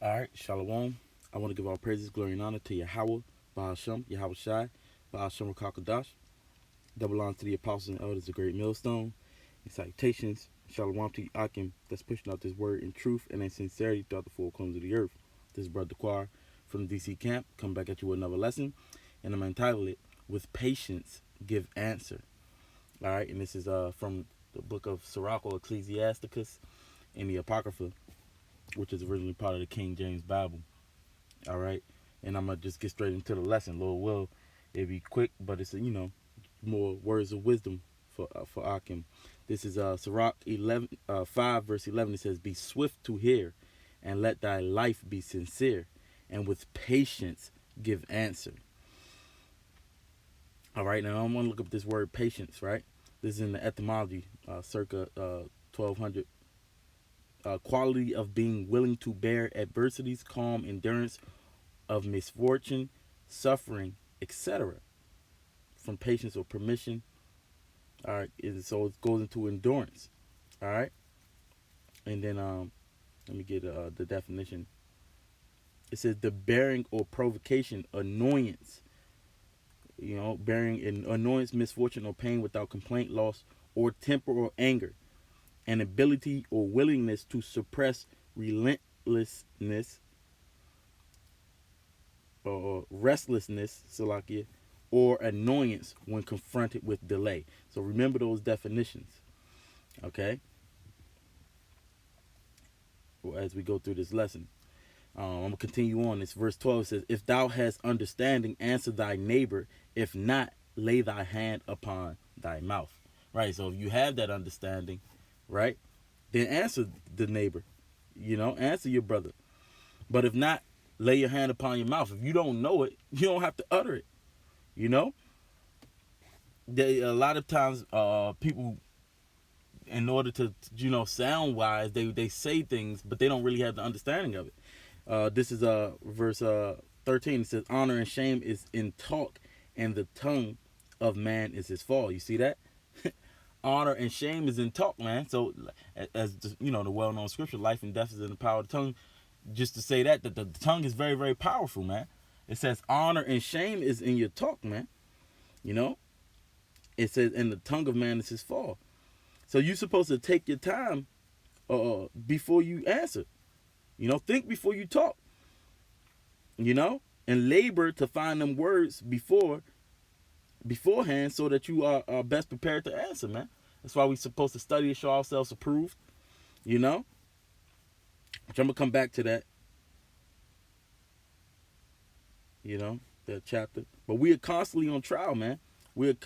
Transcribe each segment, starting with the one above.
All right, Shalom. I want to give all praises, glory, and honor to Yahweh, Baal Shem, Yahweh Shai, Baal Shem Kakadash. Double honor to the apostles and elders, the great millstone. And salutations, Shalom to Akim, that's pushing out this word in truth and in sincerity throughout the four corners of the earth. This is Brother Quar from the DC camp. Come back at you with another lesson. And I'm entitled it, With Patience Give Answer. All right, and this is from the book of Sirach or Ecclesiasticus in the Apocrypha, which is originally part of the King James Bible. All right, and I'm gonna just get straight into the lesson. Lord will, it'll be quick, but it's more words of wisdom for Akim. This is Sirach 5 verse 11. It says, "Be swift to hear, and let thy life be sincere, and with patience give answer." All right, now I'm gonna look up this word patience. Right, this is in the etymology, circa 1200. Quality of being willing to bear adversities, calm endurance of misfortune, suffering, etc. From patience or permission. All right, so it goes into endurance. All right, and then let me get the definition. It says the bearing or provocation, annoyance. Bearing an annoyance, misfortune, or pain without complaint, loss, or temper or anger. An ability or willingness to suppress relentlessness or restlessness, Salakia, or annoyance when confronted with delay. So remember those definitions, okay? As we go through this lesson, I'm gonna continue on. This verse 12 says, "If thou hast understanding, answer thy neighbor. If not, lay thy hand upon thy mouth." Right. So if you have that understanding, right, then answer the neighbor. Answer your brother. But if not, lay your hand upon your mouth. If you don't know it, you don't have to utter it. You know, a lot of times, people, in order to, sound wise, they say things, but they don't really have the understanding of it. This is verse 13. It says, "Honor and shame is in talk, and the tongue of man is his fall." You see that? Honor and shame is in talk, man. So, as the well-known scripture, life and death is in the power of the tongue. Just to say that the tongue is very, very powerful, man. It says honor and shame is in your talk, man. It says, "And the tongue of man is his fall." So you're supposed to take your time before you answer. Think before you talk. And labor to find them words beforehand, so that you are best prepared to answer, man. That's why we're supposed to study and show ourselves approved. Which I'm gonna come back to that. That chapter. But we are constantly on trial, man. We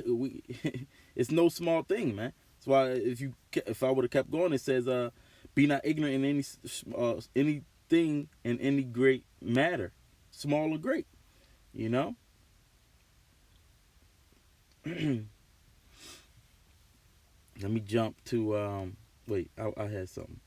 it's no small thing, man. That's why if I would have kept going, it says, "Be not ignorant in anything in any great matter, small or great." Let me jump to wait. I had something.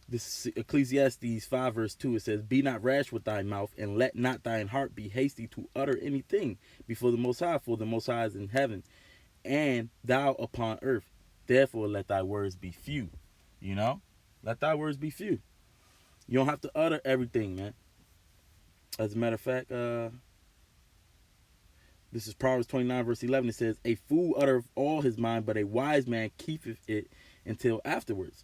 This is Ecclesiastes 5 verse 2. It says, "Be not rash with thy mouth, and let not thine heart be hasty to utter anything before the Most High, for the Most High is in heaven, and thou upon earth. Therefore let thy words be few." Let thy words be few. You don't have to utter everything, man. As a matter of fact, this is Proverbs 29 verse 11. It says, "A fool uttereth all his mind, but a wise man keepeth it until afterwards."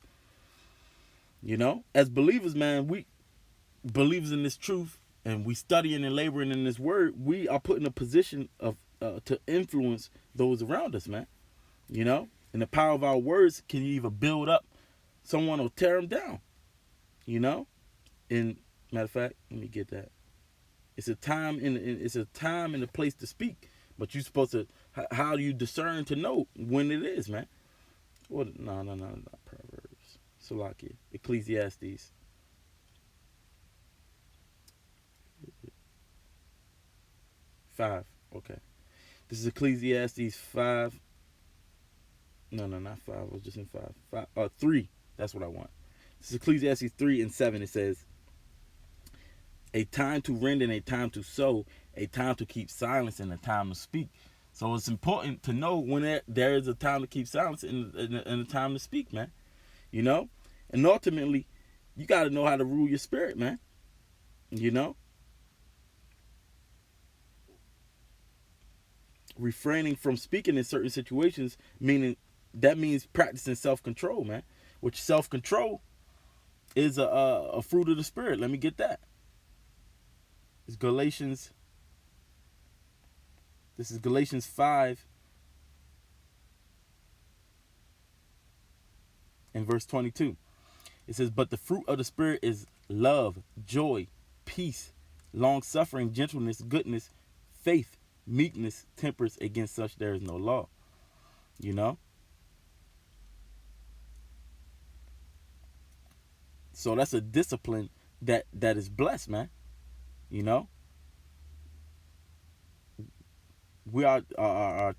As believers, man, we believers in this truth, and we studying and laboring in this word, we are put in a position of to influence those around us, man. And the power of our words can either build up someone or tear them down. And matter of fact, let me get that. It's a time and a place to speak, but you're supposed to. How do you discern to know when it is, man? What? No, not Proverbs. Salakia, Ecclesiastes. 5. Okay. This is Ecclesiastes 5. No, not 5. I was just in 5. 3. That's what I want. This is Ecclesiastes 3 and 7. It says, "A time to rend and a time to sow, a time to keep silence and a time to speak." So it's important to know when there is a time to keep silence and a time to speak, man. And ultimately, You got to know how to rule your spirit, man. You know, refraining from speaking in certain situations, meaning that means practicing self-control, man. Which self-control is a fruit of the spirit. Let me get that. It's Galatians. This is Galatians 5 and verse 22. It says, but the fruit of the spirit is love, joy, peace, long suffering, gentleness, goodness, faith, meekness, temperance. Against such there is no law. You know? So that's a discipline that is blessed, man. You know? We are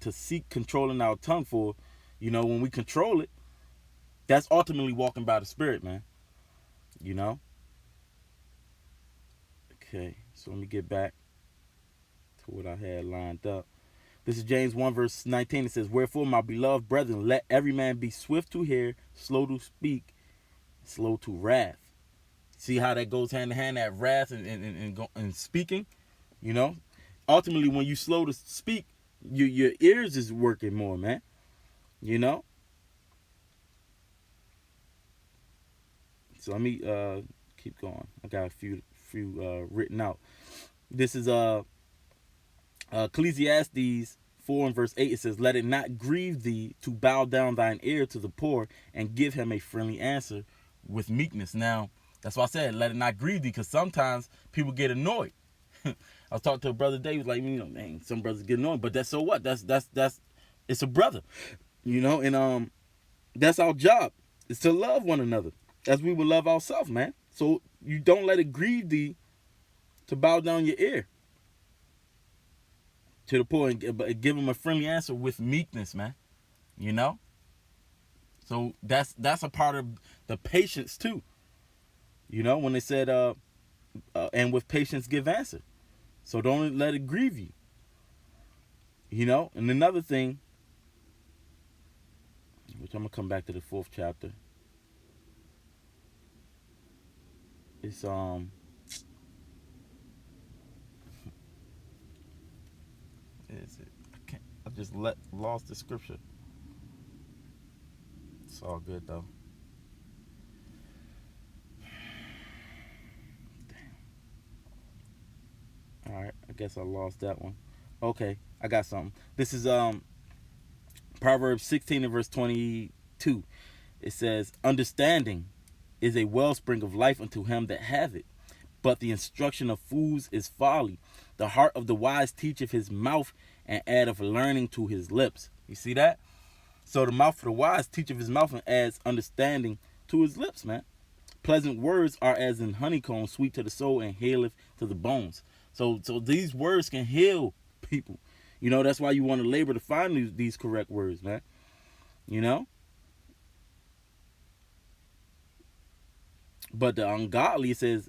to seek controlling our tongue, for, you know, when we control it, that's ultimately walking by the Spirit, man. You know? Okay, so let me get back to what I had lined up. This is James 1 verse 19. It says, wherefore, my beloved brethren, let every man be swift to hear, slow to speak, slow to wrath. See how that goes hand in hand, that wrath and speaking, you know? Ultimately, when you slow to speak, your ears is working more, man. You know? So let me keep going. I got a few written out. This is Ecclesiastes 4 and verse 8. It says, let it not grieve thee to bow down thine ear to the poor and give him a friendly answer with meekness. Now, that's why I said, let it not grieve thee, because sometimes people get annoyed. I was talking to a brother today, he was like, you know, man, some brothers get annoyed, but that's so what? That's it's a brother, you know, and that's our job, is to love one another as we would love ourselves, man. So you don't let it grieve thee to bow down your ear to the poor and give them a friendly answer with meekness, man. You know? So that's a part of the patience too. You know, when they said, and with patience give answer. So don't let it grieve you. You know? And another thing, which I'm going to come back to the 4th chapter. It's, is it? I just lost the scripture. It's all good though. Damn. All right, I guess I lost that one. Okay, I got something. This is Proverbs 16 and verse 22. It says, understanding is a wellspring of life unto him that have it, but the instruction of fools is folly. The heart of the wise teacheth his mouth, and addeth learning to his lips. You see that? So the mouth of the wise teacheth his mouth, and adds understanding to his lips, man. Pleasant words are as in honeycomb, sweet to the soul, and healeth to the bones. So these words can heal people. You know, that's why you want to labor to find these correct words, man. You know? But the ungodly, says,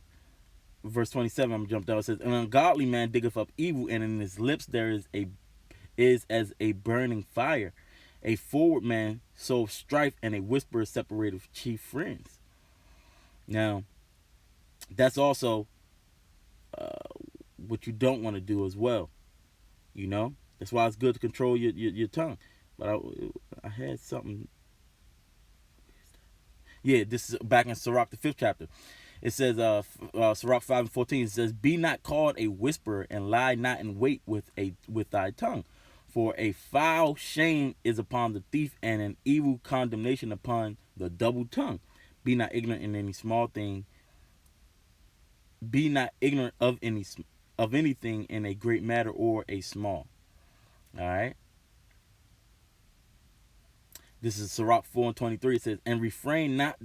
verse 27, I'm jumped out. It says, an ungodly man diggeth up evil, and in his lips there is as a burning fire. A forward man soweth strife, and a whisperer separateth chief friends. Now, that's also what you don't want to do as well. You know? That's why it's good to control your tongue. But I had something. Yeah, this is back in Sirach, the 5th chapter. It says, Sirach 5 and 14, it says, be not called a whisperer, and lie not in wait with thy tongue. For a foul shame is upon the thief, and an evil condemnation upon the double tongue. Be not ignorant in any small thing. Be not ignorant of anything in a great matter or a small. All right. This is Sirach 4 and 23. It says, and refrain not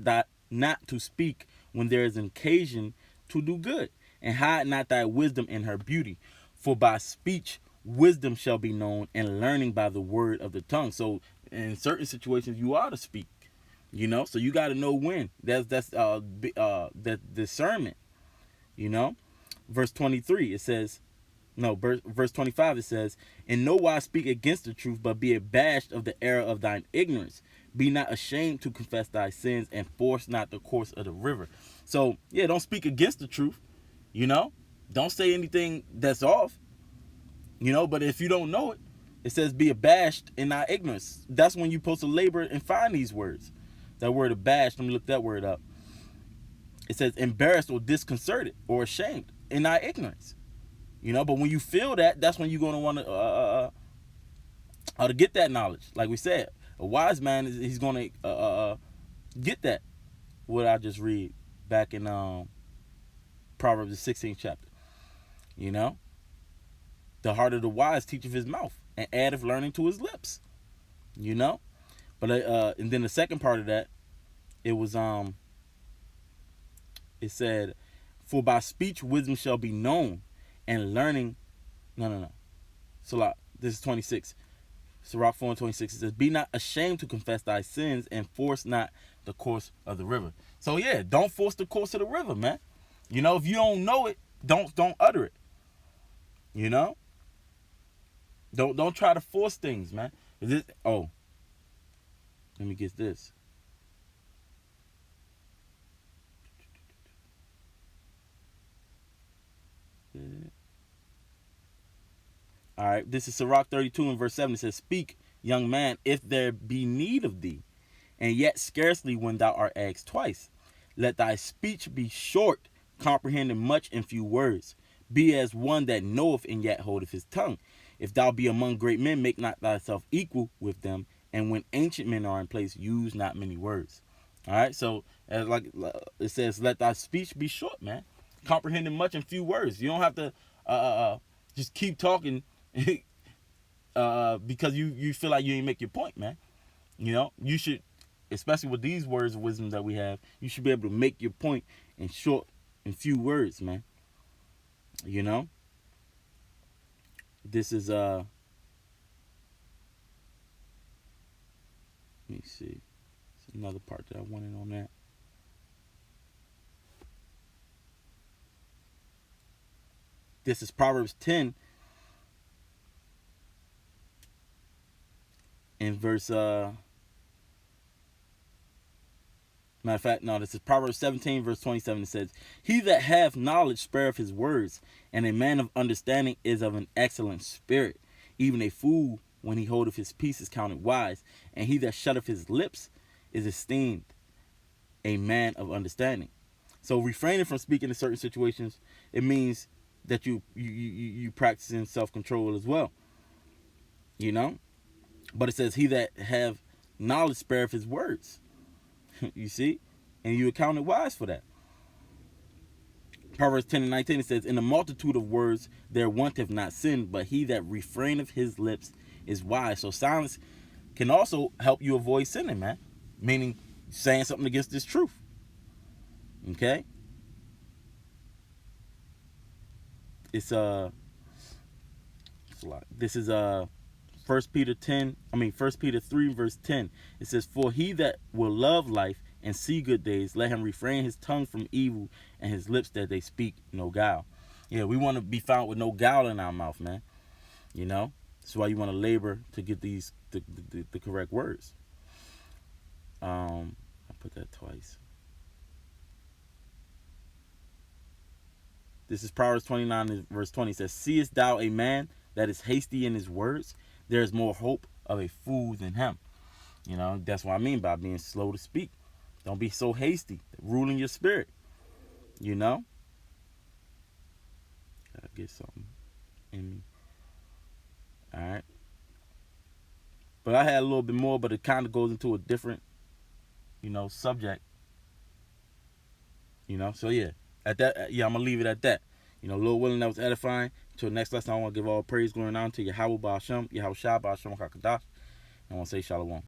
to speak when there is an occasion to do good, and hide not thy wisdom in her beauty. For by speech wisdom shall be known, and learning by the word of the tongue. So in certain situations you ought to speak, you know. So you got to know when. That's that discernment, you know. Verse 23, it says, no, verse 25, it says, in no wise speak against the truth, but be abashed of the error of thine ignorance. Be not ashamed to confess thy sins, and force not the course of the river. So yeah, don't speak against the truth. You know, don't say anything that's off. You know, but if you don't know it, it says be abashed in thy ignorance. That's when you're supposed to labor and find these words. That word abashed, let me look that word up. It says embarrassed or disconcerted or ashamed in thy ignorance. You know, but when you feel that, that's when you're going to want to get that knowledge. Like we said, a wise man he's going to get that. What I just read back in Proverbs the 16th chapter. You know, the heart of the wise teacheth his mouth, and addeth learning to his lips. You know, but and then the second part of that, it was it said, for by speech wisdom shall be known, and learning. No. So like, this is 26. Sirach 4:26. It says, be not ashamed to confess thy sins, and force not the course of the river. So yeah, don't force the course of the river, man. You know, if you don't know it, don't utter it. You know? Don't try to force things, man. Let me get this. All right, this is Sirach 32 and verse 7. It says, speak, young man, if there be need of thee, and yet scarcely when thou art asked twice. Let thy speech be short, comprehending much in few words. Be as one that knoweth and yet holdeth his tongue. If thou be among great men, make not thyself equal with them. And when ancient men are in place, use not many words. All right, so as like it says, let thy speech be short, man. Comprehending much in few words. You don't have to just keep talking because you feel like you ain't make your point, man. You know, you should, especially with these words of wisdom that we have, you should be able to make your point in short and few words, man. You know, this is let me see, it's another part that I wanted on that. This is Proverbs 10 in verse matter of fact, no, this is Proverbs 17 verse 27. It says, he that hath knowledge spareth his words, and a man of understanding is of an excellent spirit. Even a fool, when he holdeth his peace, is counted wise, and he that shutteth his lips is esteemed a man of understanding. So refraining from speaking in certain situations, it means that you practicing self-control as well. You know? But it says, he that have knowledge spareth his words. You see? And you accounted wise for that. Proverbs 10 and 19, it says, in the multitude of words there wanteth not sin, but he that refraineth his lips is wise. So silence can also help you avoid sinning, man. Meaning saying something against this truth. Okay? It's a lot. This is 1 Peter 3 verse 10. It says, for he that will love life and see good days, let him refrain his tongue from evil, and his lips that they speak no guile. Yeah, we want to be found with no guile in our mouth, man. You know, that's why you want to labor to get these the correct words. I put that twice. This is Proverbs 29 verse 20. It says, seest thou a man that is hasty in his words? There is more hope of a fool than him. You know, that's what I mean by being slow to speak. Don't be so hasty, ruling your spirit. You know? Gotta get something in me. Alright. But I had a little bit more, but it kind of goes into a different, subject. So yeah. I'm gonna leave it at that. Lord willing, that was edifying. Until next lesson, I want to give all praise, glory, and honor to Yahweh Ba'Shem, Yahweh Shah Ba'Shem HaKadosh. I want to say Shalom.